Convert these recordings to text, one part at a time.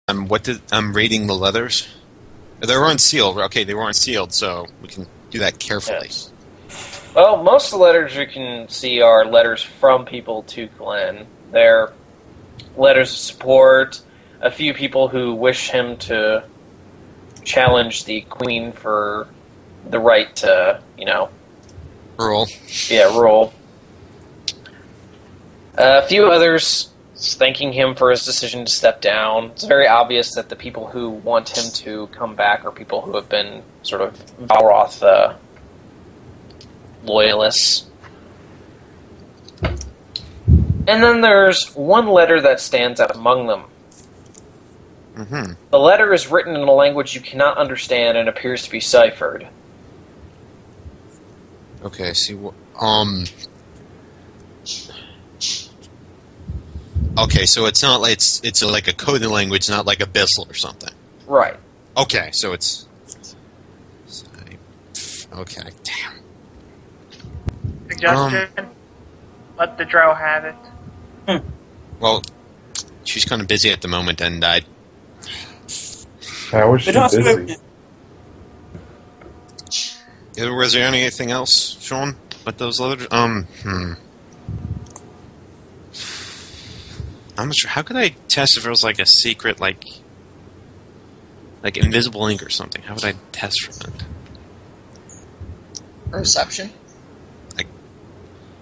I'm rating the letters? They were unsealed. Okay, they were unsealed, so we can do that carefully. Yes. Well, most of the letters you can see are letters from people to Glenn. They're letters of support, a few people who wish him to challenge the Queen for the right to, Rule. Yeah, rule. A few others thanking him for his decision to step down. It's very obvious that the people who want him to come back are people who have been sort of Valroth loyalists. And then there's one letter that stands out among them. Mm-hmm. The letter is written in a language you cannot understand and appears to be ciphered. Okay, Okay, so it's not like it's like a coded language, not like Abyssal or something. Right. Okay, so it's... Okay, damn. Suggestion? Let the drow have it. Well, she's kind of busy at the moment, and I... How is she busy? Was there anything else, Sean, with those letters? I'm not sure. How could I test if it was like a secret, like invisible ink or something? How would I test for that? Perception?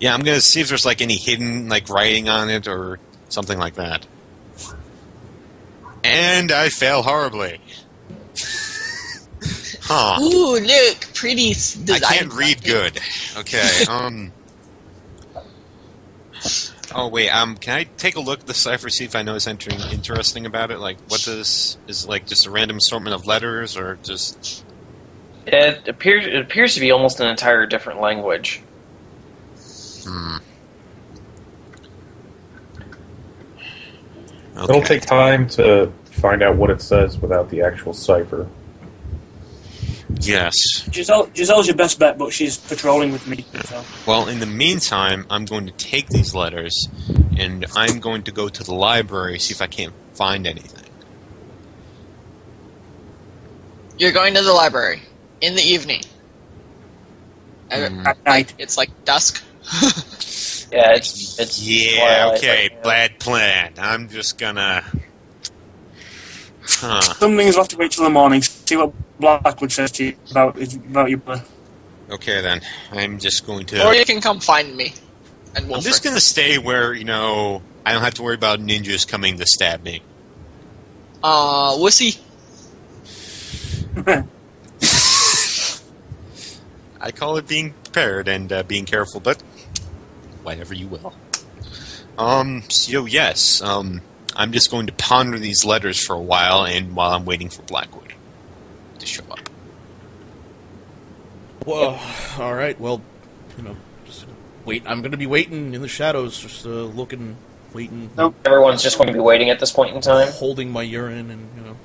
Yeah, I'm gonna see if there's like any hidden like writing on it or something like that. And I fail horribly. Huh. Ooh, look, pretty design. I can't read good. Okay. Oh wait. Can I take a look at the cipher, see if I notice anything interesting about it? Like, what is like just a random assortment of letters, or just? It appears to be almost an entire different language. Okay. It'll take time to find out what it says without the actual cipher. Yes. Giselle's your best bet, but she's patrolling with me. So. Well, in the meantime, I'm going to take these letters, and I'm going to go to the library, see if I can't find anything. You're going to the library in the evening. At night. It's like dusk. Yeah, it's yeah, twilight okay, right now. bad plan. I'm just gonna... Huh. Some things will have to wait till the morning. See what Blackwood says to you about your brother. Okay, then. I'm just going to... Or you can come find me. And I'm just gonna stay where, I don't have to worry about ninjas coming to stab me. Wussy. I call it being prepared and being careful, but whatever you will. So yes, I'm just going to ponder these letters for a while, and while I'm waiting for Blackwood to show up. Well, all right. Well, just wait. I'm going to be waiting in the shadows, just looking, waiting. Nope. Everyone's just going to be waiting at this point in time. Holding my urine, and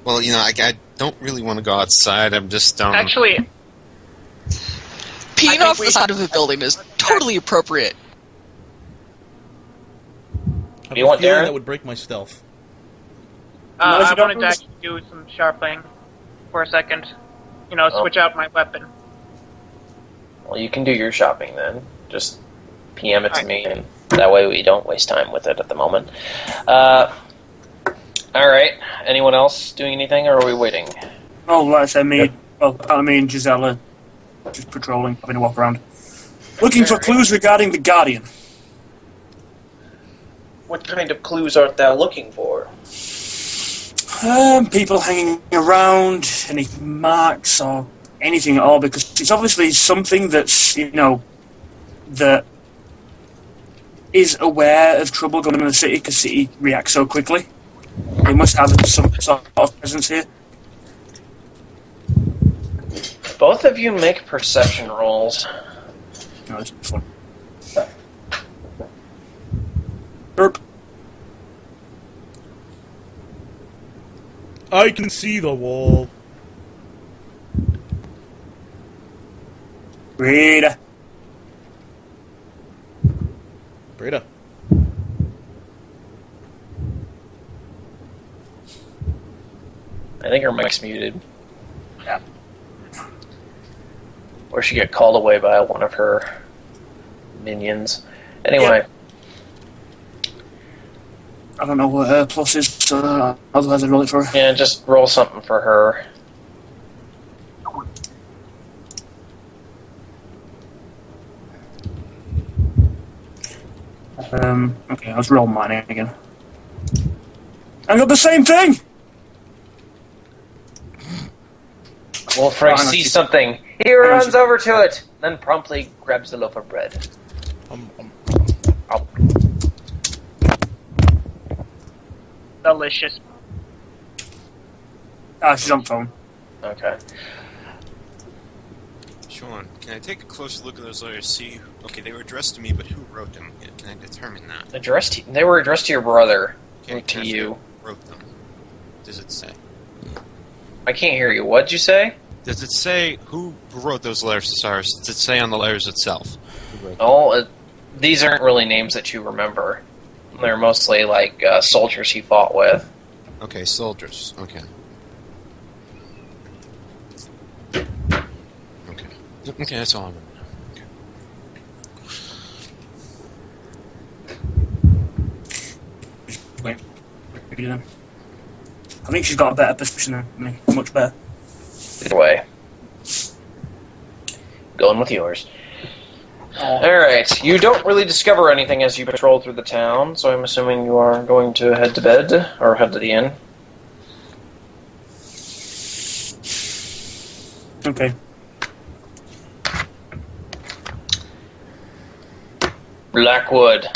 Well, I don't really want to go outside. I'm just Actually, peeing off the side of the building is totally appropriate. I have You a want feeling Darren? that would break my stealth. No, if I you don't wanted to actually do some sharpening for a second. Switch out my weapon. Well, you can do your shopping then. Just PM it to me, and that way we don't waste time with it at the moment. Alright, anyone else doing anything, or are we waiting? Oh, like I said, me and Giselle are just patrolling, having a walk around. Looking for clues regarding the Guardian. What kind of clues art thou looking for? People hanging around, any marks or anything at all, because it's obviously something that's, that is aware of trouble going on in the city, because the city reacts so quickly. They must have some sort of presence here. Both of you make perception rolls. No, it's fun. Burp. I can see the wall. Rita. Breda. I think her mic's muted. Yeah. Or she get called away by one of her minions. Anyway. I don't know what her plus is, so otherwise I'd roll it for her. Yeah, just roll something for her. Okay, let's roll mine again. I got the same thing! Wolfric hang on, sees she's- something. He runs over to it, then promptly grabs a loaf of bread. Delicious. Ah, she's on phone. Okay. Sean, can I take a closer look at those letters? See, okay, they were addressed to me, but who wrote them? Can I determine that? They were addressed to your brother. Okay, To can I you. Who wrote them? Does it say? I can't hear you. What'd you say? Does it say who wrote those letters to Cyrus? Does it say on the letters itself? Who wrote them? Oh, these aren't really names that you remember. They're mostly like soldiers he fought with. Okay, soldiers. Okay. Okay. Okay, that's all I want to know. Wait. I think she's got a better perception than me. Much better. Either way. Going with yours. Alright, you don't really discover anything as you patrol through the town, so I'm assuming you are going to head to bed, or head to the inn. Okay. Blackwood,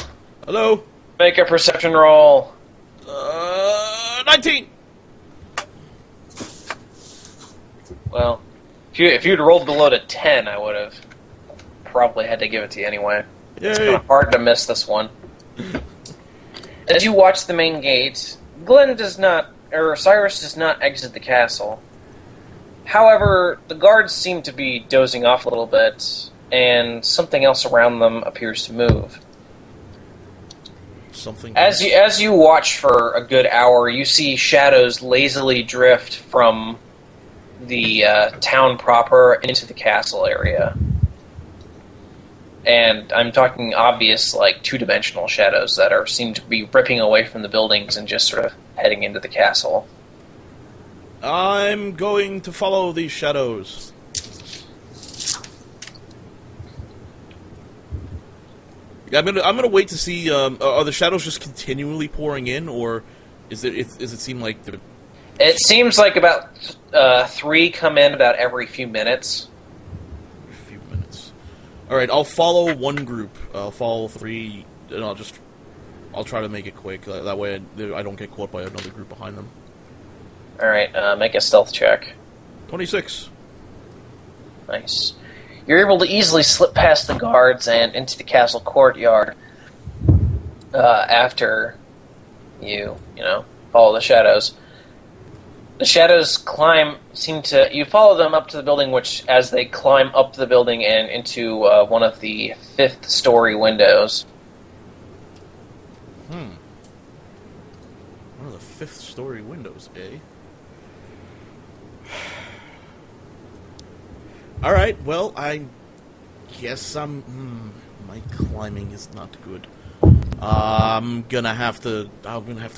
Hello? make a perception roll. 19! Well, if you'd rolled below to 10, I would have probably had to give it to you anyway. It's kind Yay! of hard to miss this one. As you watch the main gate, Cyrus does not exit the castle. However, the guards seem to be dozing off a little bit, and something else around them appears to move. Something. As you watch for a good hour, you see shadows lazily drift from the town proper into the castle area. And I'm talking obvious, like, two-dimensional shadows that seem to be ripping away from the buildings and just sort of heading into the castle. I'm going to follow these shadows. I'm gonna wait to see. Are the shadows just continually pouring in, or does it seem like they're... It seems like about 3 come in about every few minutes. A few minutes. All right, I'll follow one group. I'll follow 3, and I'll try to make it quick. That way, I don't get caught by another group behind them. All right, make a stealth check. 26. Nice. You're able to easily slip past the guards and into the castle courtyard after you follow the shadows. The shadows you follow them up to the building, which, as they climb up the building and into one of the 5th-story windows. One of the 5th-story windows, eh? Alright, well, I guess my climbing is not good. I'm gonna have to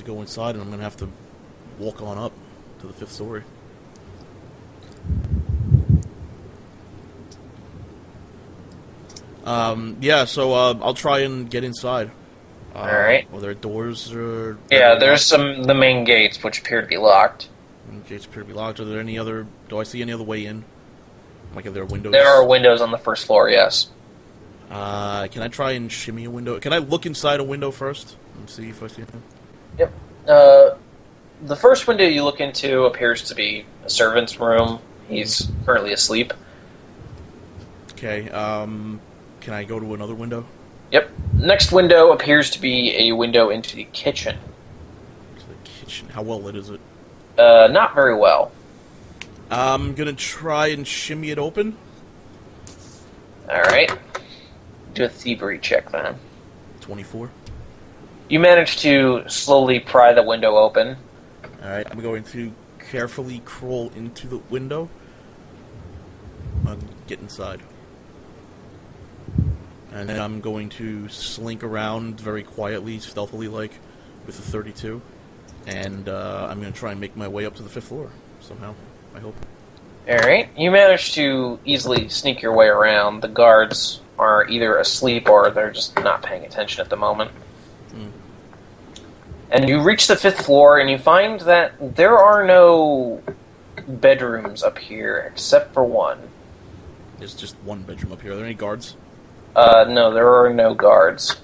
go inside, and I'm gonna have to walk on up to the 5th story. Yeah, so I'll try and get inside. Alright. Are there doors or... Yeah, there's the main gates, which appear to be locked. Gates appear to be locked. Are there any other... Do I see any other way in? Like, if there are windows? There are windows on the 1st floor, yes. Can I try and shimmy a window? Can I look inside a window first and see if I see anything? Yep. The first window you look into appears to be a servant's room. He's currently asleep. Okay, can I go to another window? Yep. Next window appears to be a window into the kitchen. To the kitchen. How well lit is it? Not very well. I'm gonna try and shimmy it open. Alright. Do a thievery check, then. 24. You manage to slowly pry the window open. Alright, I'm going to carefully crawl into the window and get inside. And then I'm going to slink around very quietly, stealthily like, with a 32. And I'm going to try and make my way up to the 5th floor, somehow, I hope. Alright, you manage to easily sneak your way around. The guards are either asleep or they're just not paying attention at the moment. And you reach the 5th floor and you find that there are no bedrooms up here except for one. There's just one bedroom up here. Are there any guards? No, there are no guards.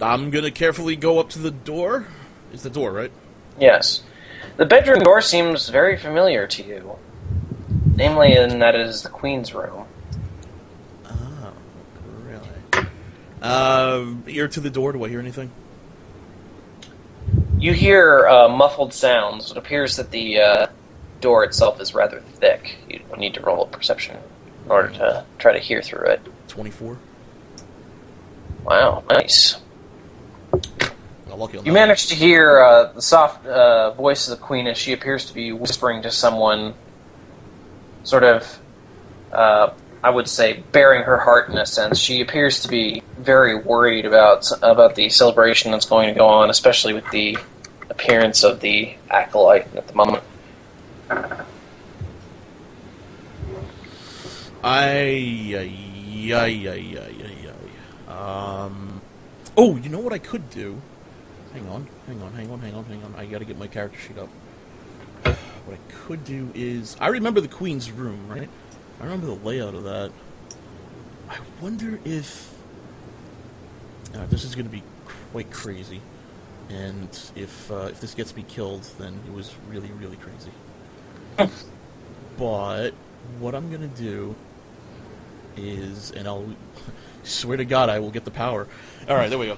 I'm going to carefully go up to the door. It's the door, right? Yes. The bedroom door seems very familiar to you. Namely, in that it is the Queen's room. Oh, really? Ear to the door. Do I hear anything? You hear muffled sounds. It appears that the door itself is rather thick. You need to roll a perception in order to try to hear through it. 24. Wow, nice. Lucky on You that. manage to hear the soft voice of the Queen as she appears to be whispering to someone, sort of, I would say, bearing her heart in a sense. She appears to be very worried about the celebration that's going to go on, especially with the appearance of the acolyte at the moment. Oh, you know what I could do? Hang on. I gotta get my character sheet up. What I could do is... I remember the Queen's room, right? I remember the layout of that. I wonder if... this is gonna be quite crazy. And if this gets me killed, then it was really, really crazy. But what I'm gonna do is... And I'll... swear to God, I will get the power. Alright, there we go.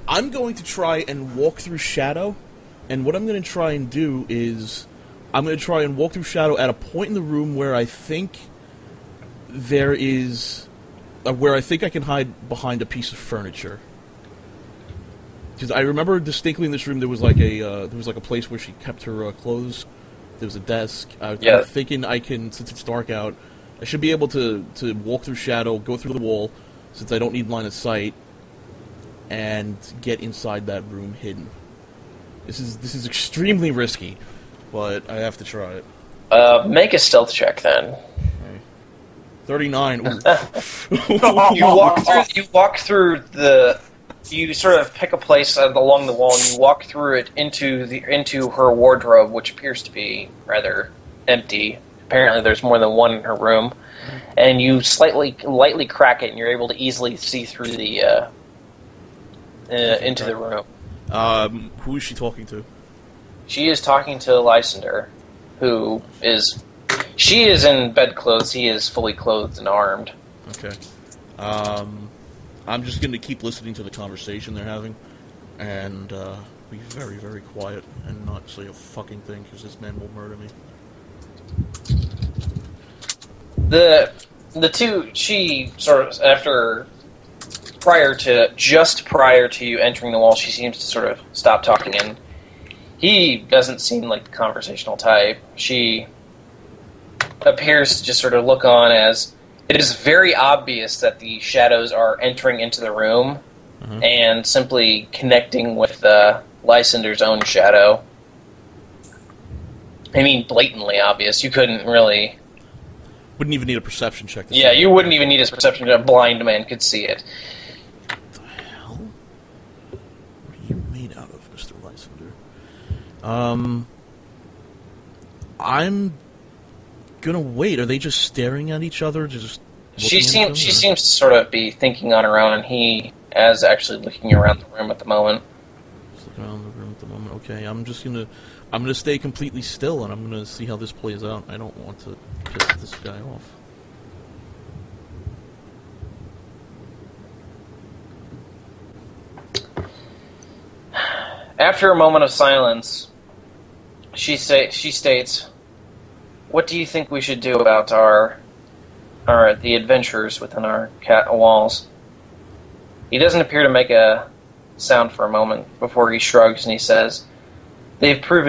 I'm going to try and walk through shadow, and what I'm going to try and do is I'm going to try and walk through shadow at a point in the room where I think there is... where I think I can hide behind a piece of furniture. Because I remember distinctly in this room there was like a place where she kept her clothes. There was a desk. I'm thinking I can, since it's dark out, I should be able to walk through shadow, go through the wall, since I don't need line of sight, and get inside that room hidden. This is extremely risky, but I have to try it. Make a stealth check then. Okay. 39. You sort of pick a place along the wall and you walk through it into her wardrobe, which appears to be rather empty. Apparently there's more than one in her room. And you lightly crack it and you're able to easily see through the into the room. Who is she talking to? She is talking to Lysander, who is... She is in bedclothes, he is fully clothed and armed. Okay. I'm just going to keep listening to the conversation they're having, and be very, very quiet and not say a fucking thing, because this man will murder me. The two, she sort of, prior to you entering the wall, she seems to sort of stop talking, and he doesn't seem like the conversational type. She appears to just sort of look on as it is very obvious that the shadows are entering into the room and simply connecting with Lysander's own shadow. I mean, blatantly obvious. You couldn't really... Wouldn't even need a perception check to see Yeah, it. you wouldn't even need a perception check. A blind man could see it. What the hell? What are you made out of, Mr. Lysander? I'm gonna wait. Are they just staring at each other? Just She seems to sort of be thinking on her own, and he is actually looking around the room at the moment. Just looking around the room at the moment. Okay, I'm gonna stay completely still, and I'm gonna see how this plays out. I don't want to piss this guy off. After a moment of silence, she states, "What do you think we should do about the adventures within our cat walls?" He doesn't appear to make a sound for a moment before he shrugs and he says, "They've proven